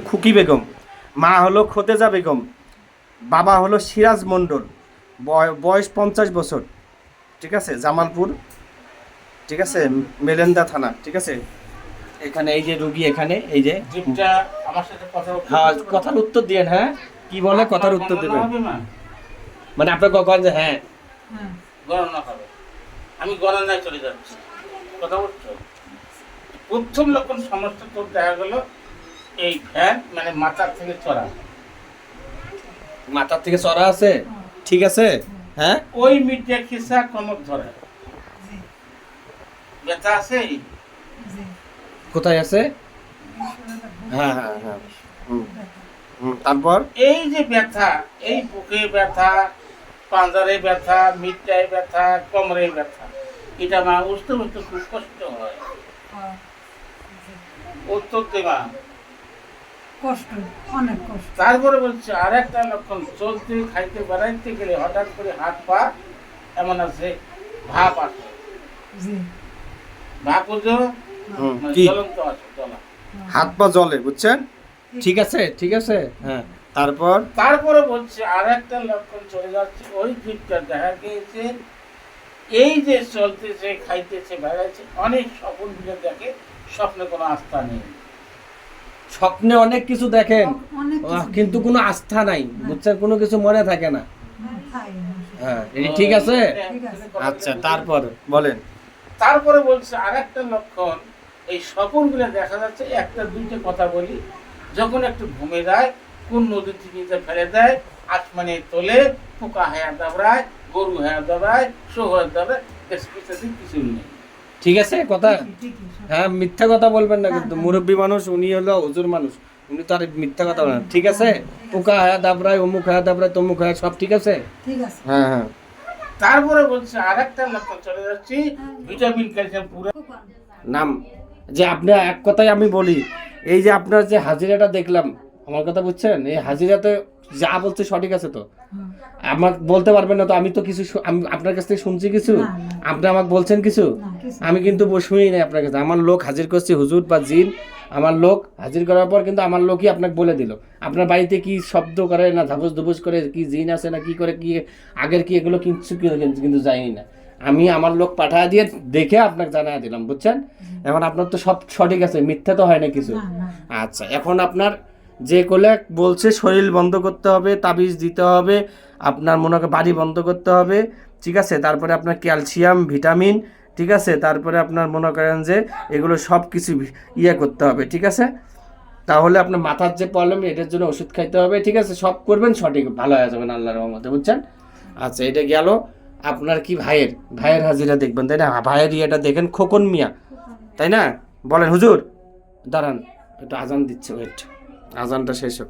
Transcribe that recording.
খুকি বেগম, মা হলো খোতেজা বেগম, বাবা হলো সিরাজ মণ্ডল, বয়স 50 বছর, ঠিক আছে, জামালপুর, ঠিক আছে, মেলেন্দা থানা, ঠিক আছে। এখানে এই যে রুগী, এখানে এই যে আমার সাথে হ্যাঁ, কথার উত্তর দিয়েন। হ্যাঁ, কি বলে কথার উত্তর দেবেন, মানে আপনার কখন যে হ্যাঁ গণনা হবে, আমি গণনায় চলে যাচ্ছি, কথা বলছো। প্রথম লক্ষণ সমস্যা তোর দেখা গেল এই ফ্যান মানে মাথার থেকে চড়া, মাথার থেকে চড়া আছে, ঠিক আছে। হ্যাঁ, ওই মিডিয়া খিসা কমর ধরে ব্যথা আছে, কোথায় আছে? হ্যাঁ হ্যাঁ হ্যাঁ, তারপর এই যে ব্যথা, এই বুকে ব্যথা, পাঞ্জারে ব্যথা, মিডটায় ব্যথা, কোমরে ব্যথা, এটা মা বুঝতে বুঝতে খুব কষ্ট হয়। উত্তর দেবা কষ্ট, অনেক কষ্ট। তারপরে বলছে আর একটা লক্ষণ, চলতে খাইতে বেড়াইতে গেলে হঠাৎ করে হাত পা এমন আছে ভাপ আসে, ভাপ বুঝো, কি? জ্বলন্ত আছে, জ্বলা, হাত পা জ্বলে, বুঝছেন, ঠিক আছে, ঠিক আছে। হ্যাঁ, তারপর তারপরে বলছে আর একটা লক্ষণ চলে যাচ্ছে, ওই জীবটা দেখা গিয়েছে এই যে চলতেছে খাইতেছে বেড়াইছে অনেক স্বপ্ন দিকে দেখে, স্বপ্নে কোনো আস্থা নেই, স্বপ্নে অনেক কিছু দেখেন অনেক কিছু কিন্তু কোনো আস্থা নাই, বুঝছেন, কোনো কিছু মনে থাকে না। হ্যাঁ, এটি ঠিক আছে। আচ্ছা, তারপর বলেন। তারপরে বলছে আর একটা লক্ষণ, এই স্বপ্নগুলো দেখা যাচ্ছে একটা দুইটা কথা বলি, যখন একটু ঘুমে যায় কোন নদীর থেকে ফেলে দেয়, আসমানে তোলে, পোকা হ্যাঁ দাবড়ায়, গরু হ্যাঁ দাবড়ায়, শো হয়ে দাবড়ায়, কিছু নেই। ঠিক আছে কথা। হ্যাঁ, মিথ্যা কথা বলবেন না কিন্তু, মুরব্বী মানুষ, উনি হলো হুজুর মানুষ, উনি তো আর মিথ্যা কথা বলেন, ঠিক আছে। পোকা হায়া দাবড়ায়, অমুক হায়া দাবড়ায়, তমুক হায়া, সব ঠিক আছে। ঠিক আছে। হ্যাঁ হ্যাঁ, তারপরে বলছে আর একটা লক্ষণ চলে যাচ্ছি, ভিটামিন ক্যালসিয়াম পুরো নাম যে আপনি এক কথাই আমি বলি, এই যে আপনার যে হাজিরাটা দেখলাম, আমার কথা বুঝছেন, এই হাজিরাতে যা বলছে সঠিক আছে তো? আমাকে বলতে পারবেন না তো? আমি তো কিছু আমি আপনার কাছ থেকে শুনছি কিছু, আপনি আমাকে বলছেন কিছু, আমি কিন্তু শুনি নাই আপনার কাছে। আমার লোক হাজির করছি, হুজুর বা জিন, আমার লোক হাজির করার পর কিন্তু আমার লোকই আপনাকে বলে দিল আপনার বাড়িতে কি শব্দ করে না, ধাপুস ধুপুস করে, কি জিন আছে না কি করে, কি আগের কি, এগুলো কিছু কিন্তু জানি না। আমি আমার লোক পাঠায় দিয়ে দেখে আপনাকে জানাই দিলাম, বুঝছেন। এখন আপনার তো সব সঠিক আছে, মিথ্যা তো হয় না কিছু। আচ্ছা, এখন আপনার যে কোলে বলছে শরীর বন্ধ করতে হবে, তাবিজ দিতে হবে, আপনার মনে করেন বাড়ি বন্ধ করতে হবে, ঠিক আছে। তারপরে আপনার ক্যালসিয়াম, ভিটামিন, ঠিক আছে। তারপরে আপনার মনে করেন যে এগুলো সব কিছু ইয়ে করতে হবে, ঠিক আছে। তাহলে আপনার মাথার যে প্রবলেম, এটার জন্য ওষুধ খাইতে হবে, ঠিক আছে। সব করবেন, সঠিক ভালো হয়ে যাবেন আল্লাহর রহমতে, বুঝছেন। আচ্ছা, এটা গেল আপনার কি ভাইয়ের হাজিরা দেখবেন, তাই না? ভাইয়ের ইয়েটা দেখেন, খোকন মিয়া, তাই না? বলেন হুজুর, দাঁড়ান, একটু আজান দিচ্ছে, ওয়েট, আজানটা শেষ হোক।